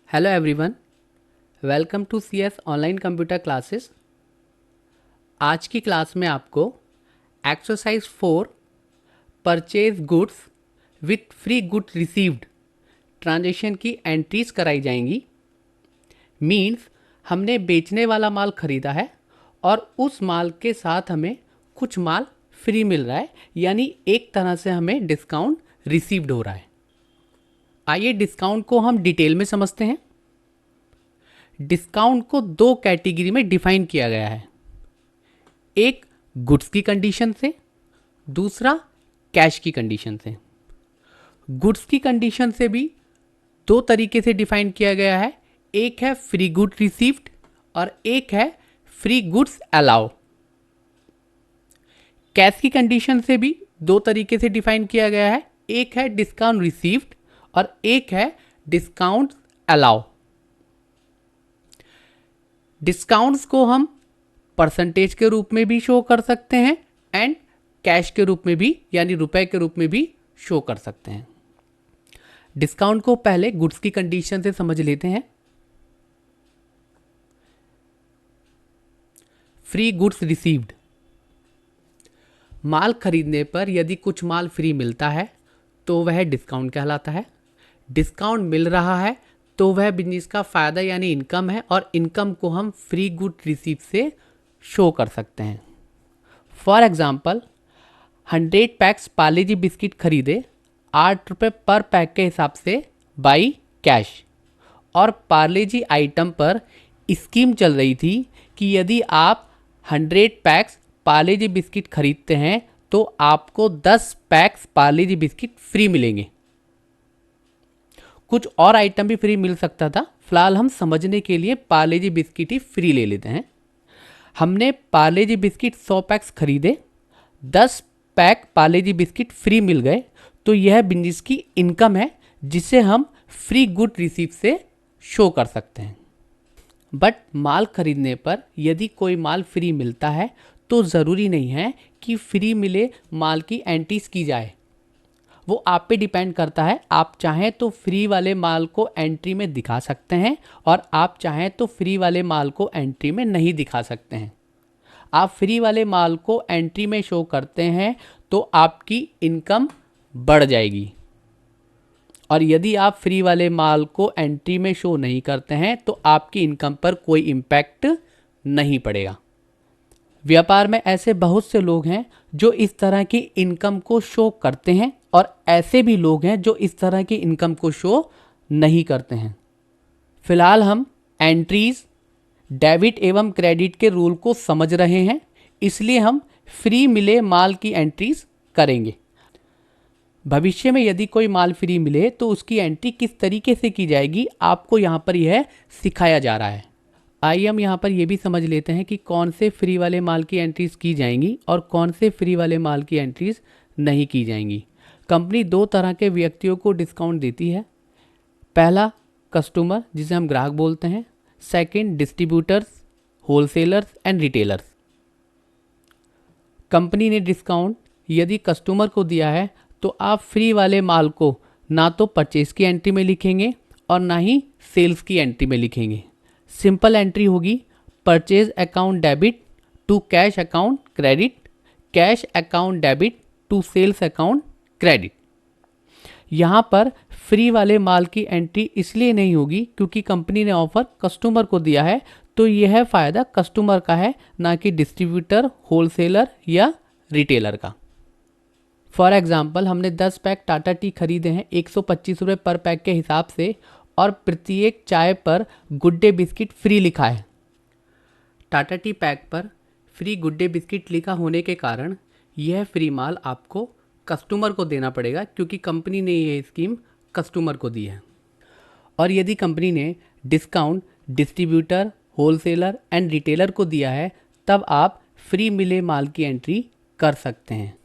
Hello everyone, welcome to CS online computer classes. आज की class में आपको exercise 4 purchase goods with free goods received transaction की entries कराई जाएंगी। मीन्स हमने बेचने वाला माल खरीदा है और उस माल के साथ हमें कुछ माल फ्री मिल रहा है, यानी एक तरह से हमें डिस्काउंट रिसीव्ड हो रहा है। आइए डिस्काउंट को हम डिटेल में समझते हैं। डिस्काउंट को दो कैटेगरी में डिफाइन किया गया है, एक गुड्स की कंडीशन से, दूसरा कैश की कंडीशन से। गुड्स की कंडीशन से भी दो तरीके से डिफाइन किया गया है, एक है फ्री गुड रिसीव्ड और एक है फ्री गुड्स अलाउ। कैश की कंडीशन से भी दो तरीके से डिफाइन किया गया है, एक है डिस्काउंट रिसीव्ड और एक है डिस्काउंट अलाउ। डिस्काउंट्स को हम परसेंटेज के रूप में भी शो कर सकते हैं एंड कैश के रूप में भी, यानी रुपए के रूप में भी शो कर सकते हैं। डिस्काउंट को पहले गुड्स की कंडीशन से समझ लेते हैं। फ्री गुड्स रिसीव्ड, माल खरीदने पर यदि कुछ माल फ्री मिलता है तो वह डिस्काउंट कहलाता है। डिस्काउंट मिल रहा है तो वह बिजनेस का फ़ायदा यानी इनकम है और इनकम को हम फ्री गुड रिसीव से शो कर सकते हैं। For example 100 PACS Parle G biscuit खरीदे 8 रुपये पर पैक के हिसाब से बाई कैश, और पार्ले जी आइटम पर स्कीम चल रही थी कि यदि आप 100 पैक्स पार्ले जी बिस्किट खरीदते हैं तो आपको 10 PACS Parle G biscuit free मिलेंगे। कुछ और आइटम भी फ्री मिल सकता था, फिलहाल हम समझने के लिए पार्ले जी बिस्किट ही फ्री ले लेते हैं। हमने पार्ले जी बिस्किट 100 पैक्स खरीदे, 10 pack Parle G biscuit free मिल गए, तो यह बिजनेस की इनकम है जिसे हम फ्री गुड रिसीव से शो कर सकते हैं। बट माल खरीदने पर यदि कोई माल फ्री मिलता है तो ज़रूरी नहीं है कि फ्री मिले माल की एंट्रीज की जाए, वो आप पे डिपेंड करता है। आप चाहें तो फ्री वाले माल को एंट्री में दिखा सकते हैं और आप चाहें तो फ्री वाले माल को एंट्री में नहीं दिखा सकते हैं। आप फ्री वाले माल को एंट्री में शो करते हैं तो आपकी इनकम बढ़ जाएगी, और यदि आप फ्री वाले माल को एंट्री में शो नहीं करते हैं तो आपकी इनकम पर कोई इम्पैक्ट नहीं पड़ेगा। व्यापार में ऐसे बहुत से लोग हैं जो इस तरह की इनकम को शो करते हैं और ऐसे भी लोग हैं जो इस तरह की इनकम को शो नहीं करते हैं। फिलहाल हम एंट्रीज, डेबिट एवं क्रेडिट के रूल को समझ रहे हैं, इसलिए हम फ्री मिले माल की एंट्रीज करेंगे। भविष्य में यदि कोई माल फ्री मिले तो उसकी एंट्री किस तरीके से की जाएगी, आपको यहाँ पर यह सिखाया जा रहा है। आइए हम यहाँ पर यह भी समझ लेते हैं कि कौन से फ्री वाले माल की एंट्रीज की जाएंगी और कौन से फ्री वाले माल की एंट्रीज नहीं की जाएंगी। कंपनी दो तरह के व्यक्तियों को डिस्काउंट देती है, पहला कस्टमर जिसे हम ग्राहक बोलते हैं, second distributors, wholesalers and retailers. Company ने डिस्काउंट यदि कस्टमर को दिया है तो आप फ्री वाले माल को ना तो परचेज की एंट्री में लिखेंगे और ना ही सेल्स की एंट्री में लिखेंगे। सिंपल एंट्री होगी purchase account debit to cash account credit, cash account debit to sales account credit. यहाँ पर फ्री वाले माल की एंट्री इसलिए नहीं होगी क्योंकि कंपनी ने ऑफर कस्टमर को दिया है, तो यह फ़ायदा कस्टमर का है, ना कि डिस्ट्रीब्यूटर, होलसेलर या रिटेलर का। फॉर एग्जांपल हमने 10 पैक टाटा टी खरीदे हैं 125 रुपये पर पैक के हिसाब से, और प्रत्येक चाय पर गुड डे बिस्किट फ्री लिखा है। टाटा टी पैक पर फ्री गुड डे बिस्किट लिखा होने के कारण यह फ्री माल आपको कस्टमर को देना पड़ेगा, क्योंकि कंपनी ने यह स्कीम कस्टमर को दी है। और यदि कंपनी ने discount distributor, wholesaler and retailer को दिया है तब आप फ्री मिले माल की एंट्री कर सकते हैं।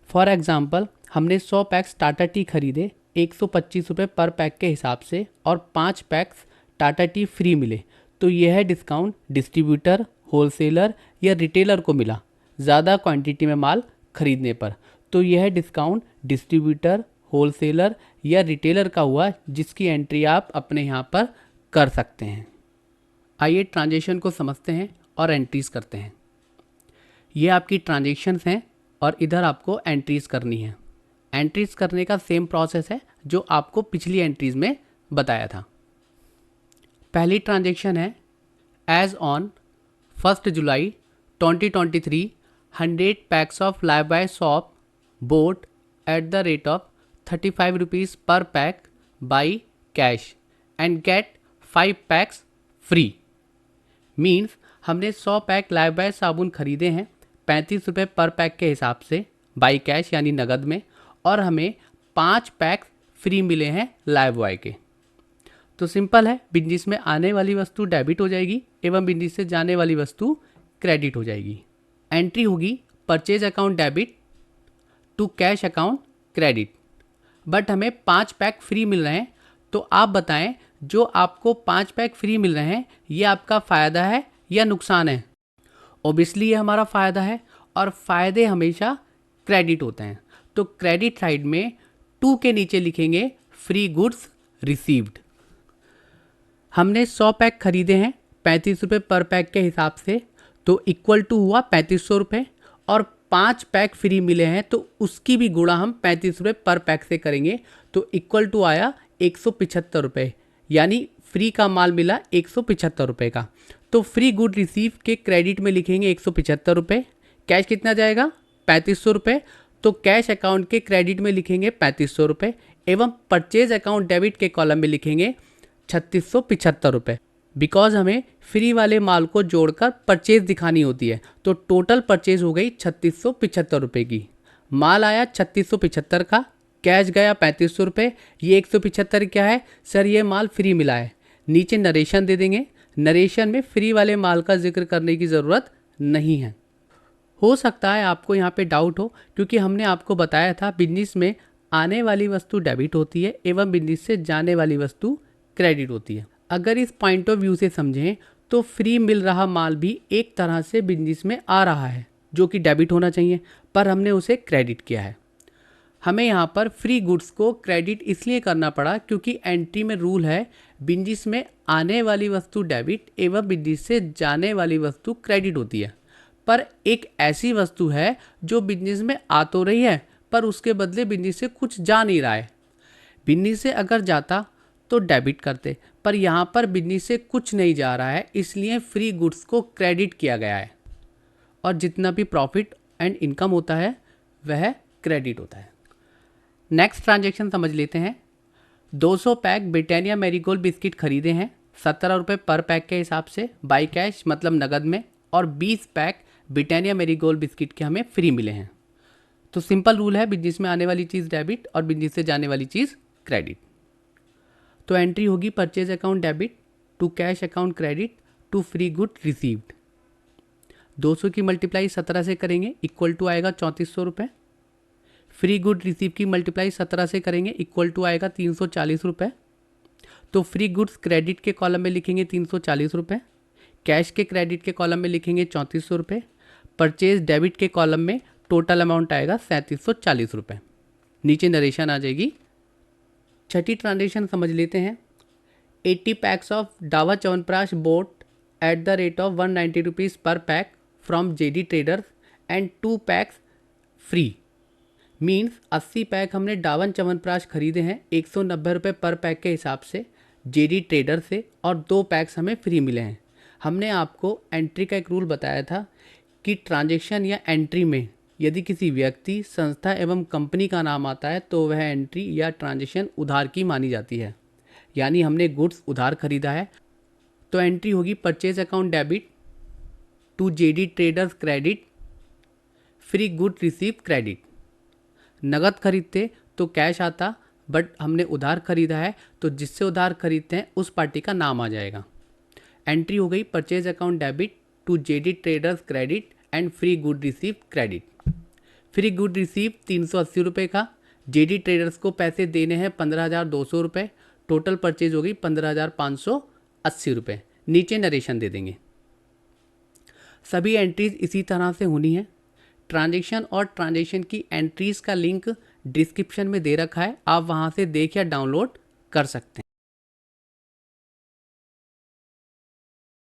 फॉर एग्जांपल हमने 100 पैक्स टाटा टी खरीदे 125 रुपये पर पैक के हिसाब से और 5 पैक्स टाटा टी फ्री मिले, तो यह डिस्काउंट डिस्ट्रीब्यूटर, होलसेलर या रिटेलर को मिला ज़्यादा क्वांटिटी में माल खरीदने पर, तो यह डिस्काउंट डिस्ट्रीब्यूटर, होलसेलर या रिटेलर का हुआ जिसकी एंट्री आप अपने यहाँ पर कर सकते हैं। आइए ट्रांजेक्शन को समझते हैं और एंट्रीज करते हैं। ये आपकी ट्रांजेक्शन्स हैं और इधर आपको एंट्रीज करनी है। एंट्रीज करने का सेम प्रोसेस है जो आपको पिछली एंट्रीज में बताया था। पहली ट्रांजेक्शन है as on 1 July 2023 100 packs of Lifebuoy soap bought at the rate of 35 rupees per pack by cash and get 5 packs free. Means हमने 100 पैक लाइफबॉय साबुन खरीदे हैं 35 रुपये पर पैक के हिसाब से बाई कैश यानी नगद में, और हमें 5 पैक फ्री मिले हैं लाइफबॉय के। तो सिंपल है, बिजनेस में आने वाली वस्तु डेबिट हो जाएगी एवं बिजनेस से जाने वाली वस्तु क्रेडिट हो जाएगी। एंट्री होगी purchase account debit to cash account credit. But हमें 5 पैक फ्री मिल रहे हैं, तो आप बताएं जो आपको 5 पैक फ्री मिल रहे हैं ये आपका फ़ायदा है या नुकसान है? ओबियसली ये हमारा फ़ायदा है और फ़ायदे हमेशा क्रेडिट होते हैं। तो क्रेडिट साइड में 2 के नीचे लिखेंगे फ्री गुड्स रिसीव्ड। हमने 100 पैक खरीदे हैं 35 रुपये पर पैक के हिसाब से, तो इक्वल टू हुआ 3500 रुपये, और 5 पैक फ्री मिले हैं तो उसकी भी गुणा हम 35 रुपये पर पैक से करेंगे, तो इक्वल टू आया 175 रुपये, यानी फ्री का माल मिला 175 रुपये का। तो फ्री गुड रिसीव के क्रेडिट में लिखेंगे 175 रुपये, कैश कितना जाएगा 3500 रुपये, तो कैश अकाउंट के क्रेडिट में लिखेंगे 3500 रुपये एवं परचेज अकाउंट डेबिट के कॉलम में लिखेंगे 3675 रुपये। बिकॉज हमें फ्री वाले माल को जोड़कर परचेज दिखानी होती है, तो टोटल परचेज हो गई 3675 रुपये की। माल आया 3675 का, कैश गया 3500 रुपये। ये 175 क्या है सर? ये माल फ्री मिला है। नीचे नरेशन दे देंगे, नरेशन में फ्री वाले माल का जिक्र करने की ज़रूरत नहीं है। हो सकता है आपको यहाँ पे डाउट हो, क्योंकि हमने आपको बताया था बिजनेस में आने वाली वस्तु डेबिट होती है एवं बिजनेस से जाने वाली वस्तु क्रेडिट होती है। अगर इस पॉइंट ऑफ व्यू से समझें तो फ्री मिल रहा माल भी एक तरह से बिजनेस में आ रहा है जो कि डेबिट होना चाहिए, पर हमने उसे क्रेडिट किया है। हमें यहाँ पर फ्री गुड्स को क्रेडिट इसलिए करना पड़ा क्योंकि एंट्री में रूल है बिजनेस में आने वाली वस्तु डेबिट एवं बिजनेस से जाने वाली वस्तु क्रेडिट होती है। पर एक ऐसी वस्तु है जो बिजनेस में आ तो रही है पर उसके बदले बिजनेस से कुछ जा नहीं रहा है। बिजनेस से अगर जाता तो डेबिट करते, पर यहाँ पर बिजनेस से कुछ नहीं जा रहा है, इसलिए फ्री गुड्स को क्रेडिट किया गया है और जितना भी प्रॉफिट एंड इनकम होता है वह क्रेडिट होता है। नेक्स्ट ट्रांजैक्शन समझ लेते हैं। 200 पैक ब्रिटानिया मैरीगोल्ड बिस्किट खरीदे हैं 17 रुपये पर पैक के हिसाब से बाई कैश मतलब नगद में, और 20 पैक ब्रिटानिया मैरीगोल्ड बिस्किट के हमें फ्री मिले हैं। तो सिंपल रूल है, बिजनेस में आने वाली चीज़ डेबिट और बिजनेस से जाने वाली चीज़ क्रेडिट। तो एंट्री होगी purchase account debit to cash account credit to free good received. 200 की मल्टीप्लाई 17 से करेंगे इक्वल टू आएगा 3400 रुपये। फ्री गुड रिसीव की मल्टीप्लाई 17 से करेंगे इक्वल टू आएगा 340 रुपये। तो फ्री गुड्स क्रेडिट के कॉलम में लिखेंगे 340 रुपये, कैश के क्रेडिट के कॉलम में लिखेंगे 3400 रुपये, परचेज डेबिट के कॉलम में टोटल अमाउंट आएगा 3740 रुपये। नीचे नरेशन आ जाएगी। छठी ट्रांजेक्शन समझ लेते हैं। 80 packs of Dabur chyawanprash bought at the rate of 190 rupees per pack from JD traders and 2 packs free. Means 80 pack हमने डाबर च्यवनप्राश खरीदे हैं 190 रुपये पर पैक के हिसाब से जेडी ट्रेडर से, और 2 पैक्स हमें फ्री मिले हैं। हमने आपको एंट्री का एक रूल बताया था कि ट्रांजैक्शन या एंट्री में यदि किसी व्यक्ति, संस्था एवं कंपनी का नाम आता है तो वह एंट्री या ट्रांजैक्शन उधार की मानी जाती है। यानी हमने गुड्स उधार खरीदा है तो एंट्री होगी purchase account debit to JD traders credit free good receive credit. नगद खरीदते तो कैश आता, बट हमने उधार खरीदा है तो जिससे उधार खरीदते हैं उस पार्टी का नाम आ जाएगा। एंट्री हो गई purchase account debit to JD traders credit and free good receive credit. Free good receive 380 रुपये का, जेडी ट्रेडर्स को पैसे देने हैं 15,200 रुपये, टोटल परचेज हो गई 15,580 रुपये। नीचे नरेशन दे देंगे। सभी एंट्रीज इसी तरह से होनी है। ट्रांजैक्शन और ट्रांजैक्शन की एंट्रीज का लिंक डिस्क्रिप्शन में दे रखा है, आप वहाँ से देख या डाउनलोड कर सकते हैं।